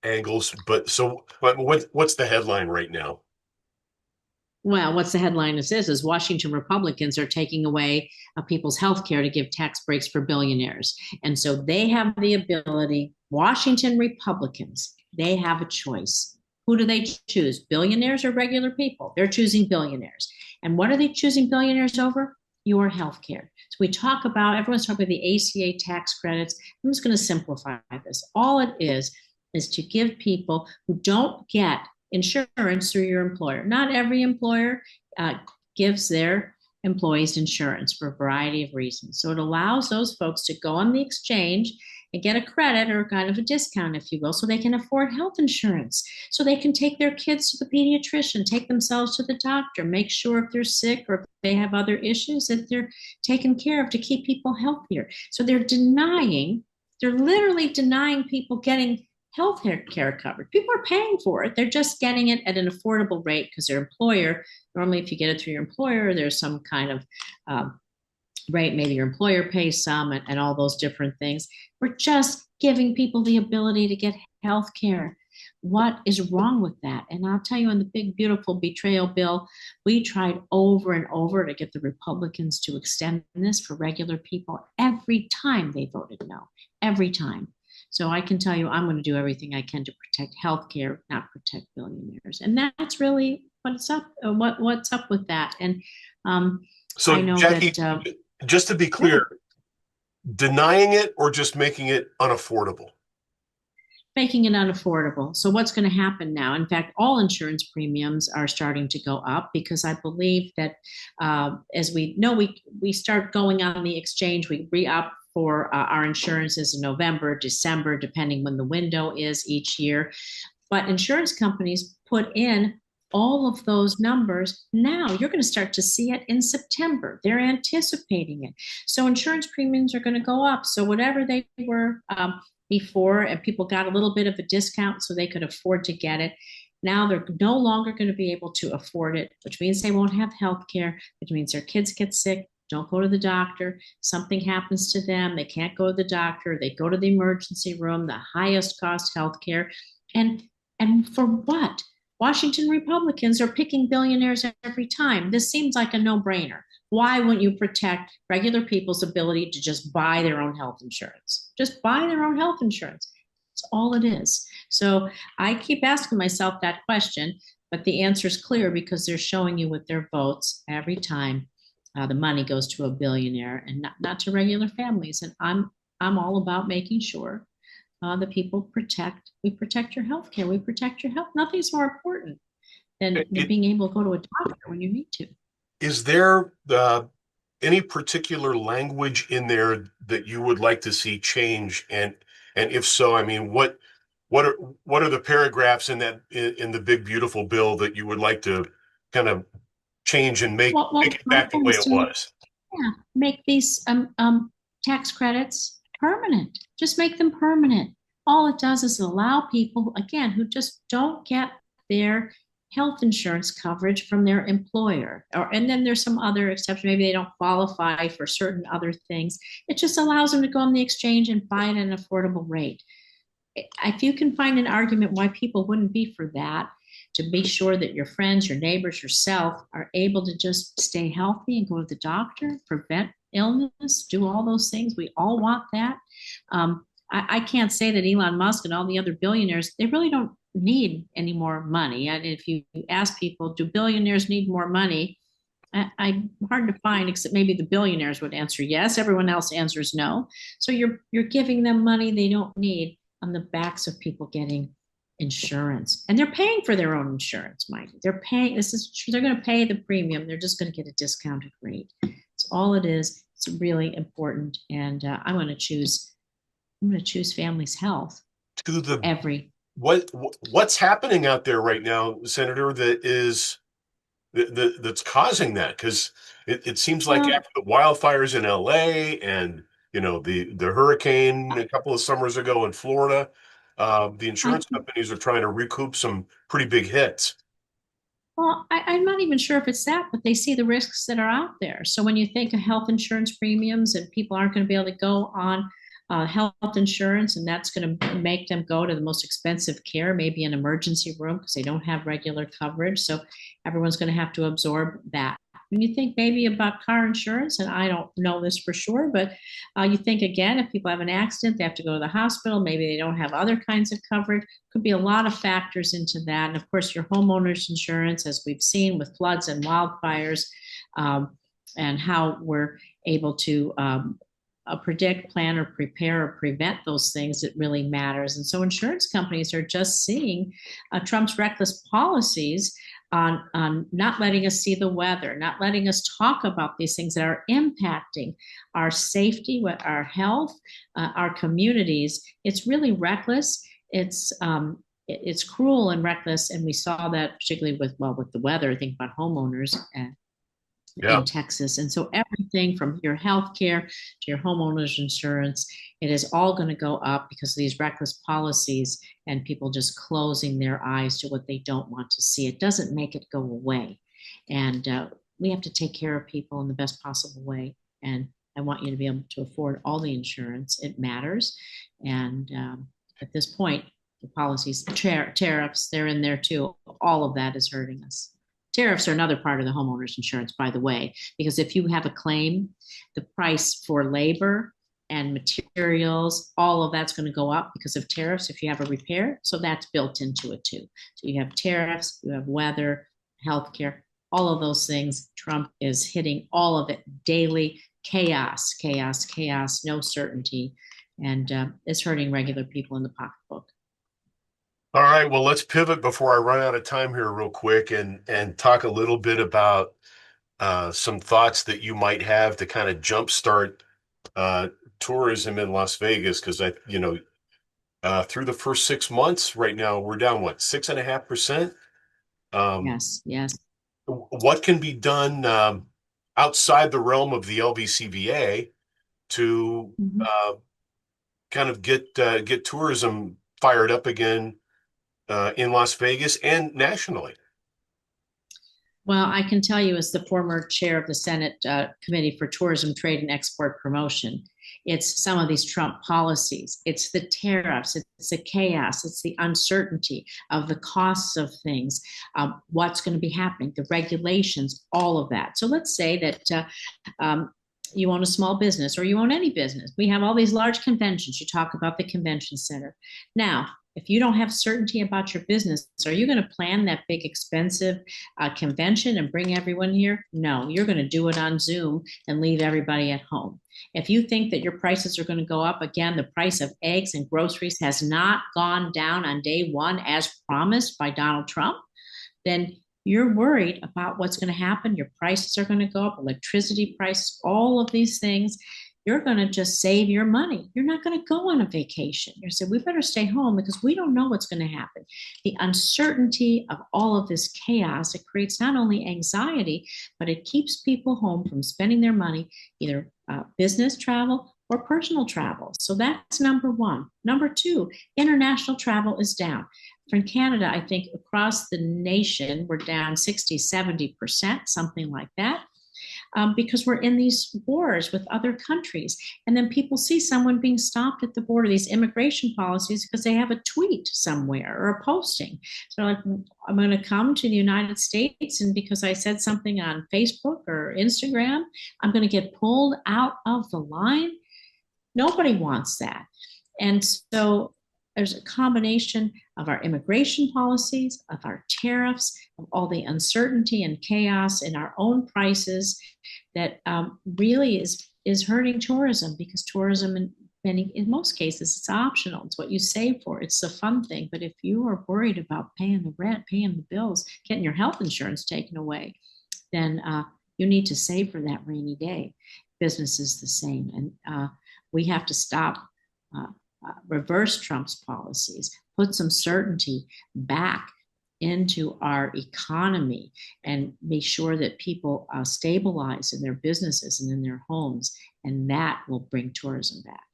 angles, what's the headline right now? Well, what's the headline of this is Washington Republicans are taking away people's health care to give tax breaks for billionaires. And so they have the ability, Washington Republicans, they have a choice. Who do they choose? Billionaires or regular people? They're choosing billionaires. And what are they choosing billionaires over? Your health care. So we talk about, everyone's talking about the ACA tax credits. I'm just going to simplify this. All it is to give people who don't get insurance through your employer. Not every employer gives their employees insurance for a variety of reasons. So it allows those folks to go on the exchange and get a credit or kind of a discount, if you will, so they can afford health insurance, so they can take their kids to the pediatrician, take themselves to the doctor, make sure if they're sick or if they have other issues that they're taken care of to keep people healthier. So they're literally denying people getting health care coverage. People are paying for it. They're just getting it at an affordable rate because their employer, normally if you get it through your employer, there's some kind of rate, maybe your employer pays some and all those different things. We're just giving people the ability to get health care. What is wrong with that? And I'll tell you, in the big, beautiful betrayal bill, we tried over and over to get the Republicans to extend this for regular people. Every time they voted no, every time. So I can tell you, I'm going to do everything I can to protect healthcare, not protect billionaires. And that's really what's up. What's up with that? And I So, know Jacky, that. just to be Yeah, clear, denying it or just making it unaffordable? making it unaffordable. So what's going to happen now? In fact, all insurance premiums are starting to go up because I believe that as we know, we start going on the exchange, we re-up for our insurances in November, December, depending when the window is each year. But insurance companies put in all of those numbers now. You're going to start to see it in September. They're anticipating it. So insurance premiums are going to go up. So whatever they were before, and people got a little bit of a discount so they could afford to get it. Now they're no longer going to be able to afford it, which means they won't have health care, which means their kids get sick, don't go to the doctor, something happens to them, they can't go to the doctor, they go to the emergency room, the highest cost health care. And for what? Washington Republicans are picking billionaires every time. This seems like a no-brainer. Why wouldn't you protect regular people's ability to just buy their own health insurance? Just buy their own health insurance. That's all it is. So I keep asking myself that question, but the answer is clear because they're showing you with their votes every time the money goes to a billionaire and not to regular families. And I'm all about making sure that we protect your health care, we protect your health. Nothing's more important than being able to go to a doctor when you need to. Is there any particular language in there that you would like to see change? And if so, I mean, what are what are the paragraphs in the big beautiful bill that you would like to kind of change and make it My back the thing way is it to make, was? yeah, make these tax credits permanent. Just make them permanent. All it does is allow people, again, who just don't get their health insurance coverage from their employer. And then there's some other exception. Maybe they don't qualify for certain other things. It just allows them to go on the exchange and buy it at an affordable rate. If you can find an argument why people wouldn't be for that, to be sure that your friends, your neighbors, yourself are able to just stay healthy and go to the doctor, prevent illness, do all those things. We all want that. I can't say that Elon Musk and all the other billionaires, they really don't need any more money. And if you ask people, do billionaires need more money? I'm hard to find, except maybe the billionaires would answer yes. Everyone else answers no. So you're giving them money they don't need on the backs of people getting insurance, and they're paying for their own insurance, mind you. They're paying. They're going to pay the premium. They're just going to get a discounted rate. It's all it is. It's really important, and I'm going to choose. I'm going to choose family's health To the every. what what's happening out there right now, Senator, that's causing that? Because it seems like Well, after the wildfires in LA and the hurricane a couple of summers ago in Florida, the I insurance companies are trying to recoup some pretty big hits. I'm not even sure if it's that, but they see the risks that are out there. So when you think of health insurance premiums and people aren't going to be able to go on health insurance, and that's going to make them go to the most expensive care, maybe an emergency room because they don't have regular coverage. So everyone's going to have to absorb that. When you think maybe about car insurance, and I don't know this for sure, but you think again, if people have an accident, they have to go to the hospital, maybe they don't have other kinds of coverage. Could be a lot of factors into that. And of course, your homeowner's insurance, as we've seen with floods and wildfires, and how we're able to predict, plan, or prepare or prevent those things, it really matters. And so insurance companies are just seeing Trump's reckless policies on not letting us see the weather, not letting us talk about these things that are impacting our safety, our health, our communities. It's really reckless. It's cruel and reckless, and we saw that particularly with the weather. Think about homeowners in Texas, and so everything from your health care to your homeowners insurance, it is all going to go up because of these reckless policies and people just closing their eyes to what they don't want to see. It doesn't make it go away, and we have to take care of people in the best possible way. And I want you to be able to afford all the insurance. It matters, and at this point, the policies, tariffs, they're in there too. All of that is hurting us. Tariffs are another part of the homeowners insurance, by the way, because if you have a claim, the price for labor and materials, all of that's going to go up because of tariffs if you have a repair. So that's built into it too. So you have tariffs, you have weather, healthcare, all of those things. Trump is hitting all of it daily. Chaos, chaos, chaos, no certainty. And it's hurting regular people in the pocketbook. All right, well, let's pivot before I run out of time here real quick and talk a little bit about some thoughts that you might have to kind of jumpstart tourism in Las Vegas, because through the first 6 months right now, we're down, what, 6.5%? Yes. What can be done outside the realm of the LVCVA to kind of get tourism fired up again in Las Vegas and nationally? Well, I can tell you, as the former chair of the Senate Committee for Tourism, Trade, and Export Promotion, it's some of these Trump policies. It's the tariffs. It's the chaos. It's the uncertainty of the costs of things, what's going to be happening, the regulations, all of that. So let's say that you own a small business or you own any business. We have all these large conventions. You talk about the convention center. Now, if you don't have certainty about your business, are you going to plan that big, expensive convention and bring everyone here? No, you're going to do it on Zoom and leave everybody at home. If you think that your prices are going to go up, again, the price of eggs and groceries has not gone down on day one as promised by Donald Trump, then you're worried about what's going to happen. Your prices are going to go up, electricity prices, all of these things. You're going to just save your money. You're not going to go on a vacation. You're saying, we better stay home because we don't know what's going to happen. The uncertainty of all of this chaos, it creates not only anxiety, but it keeps people home from spending their money, either business travel or personal travel. So that's number one. Number two, international travel is down. From Canada, I think across the nation, we're down 60, 70%, something like that. Because we're in these wars with other countries. And then people see someone being stopped at the border, these immigration policies, because they have a tweet somewhere or a posting. So like, I'm going to come to the United States, and because I said something on Facebook or Instagram, I'm going to get pulled out of the line. Nobody wants that. And so there's a combination of our immigration policies, of our tariffs, of all the uncertainty and chaos in our own prices that really is hurting tourism, because tourism in most cases, it's optional. It's what you save for. It's a fun thing. But if you are worried about paying the rent, paying the bills, getting your health insurance taken away, then you need to save for that rainy day. Business is the same. And we have to stop reverse Trump's policies, put some certainty back into our economy, and make sure that people stabilize in their businesses and in their homes, and that will bring tourism back.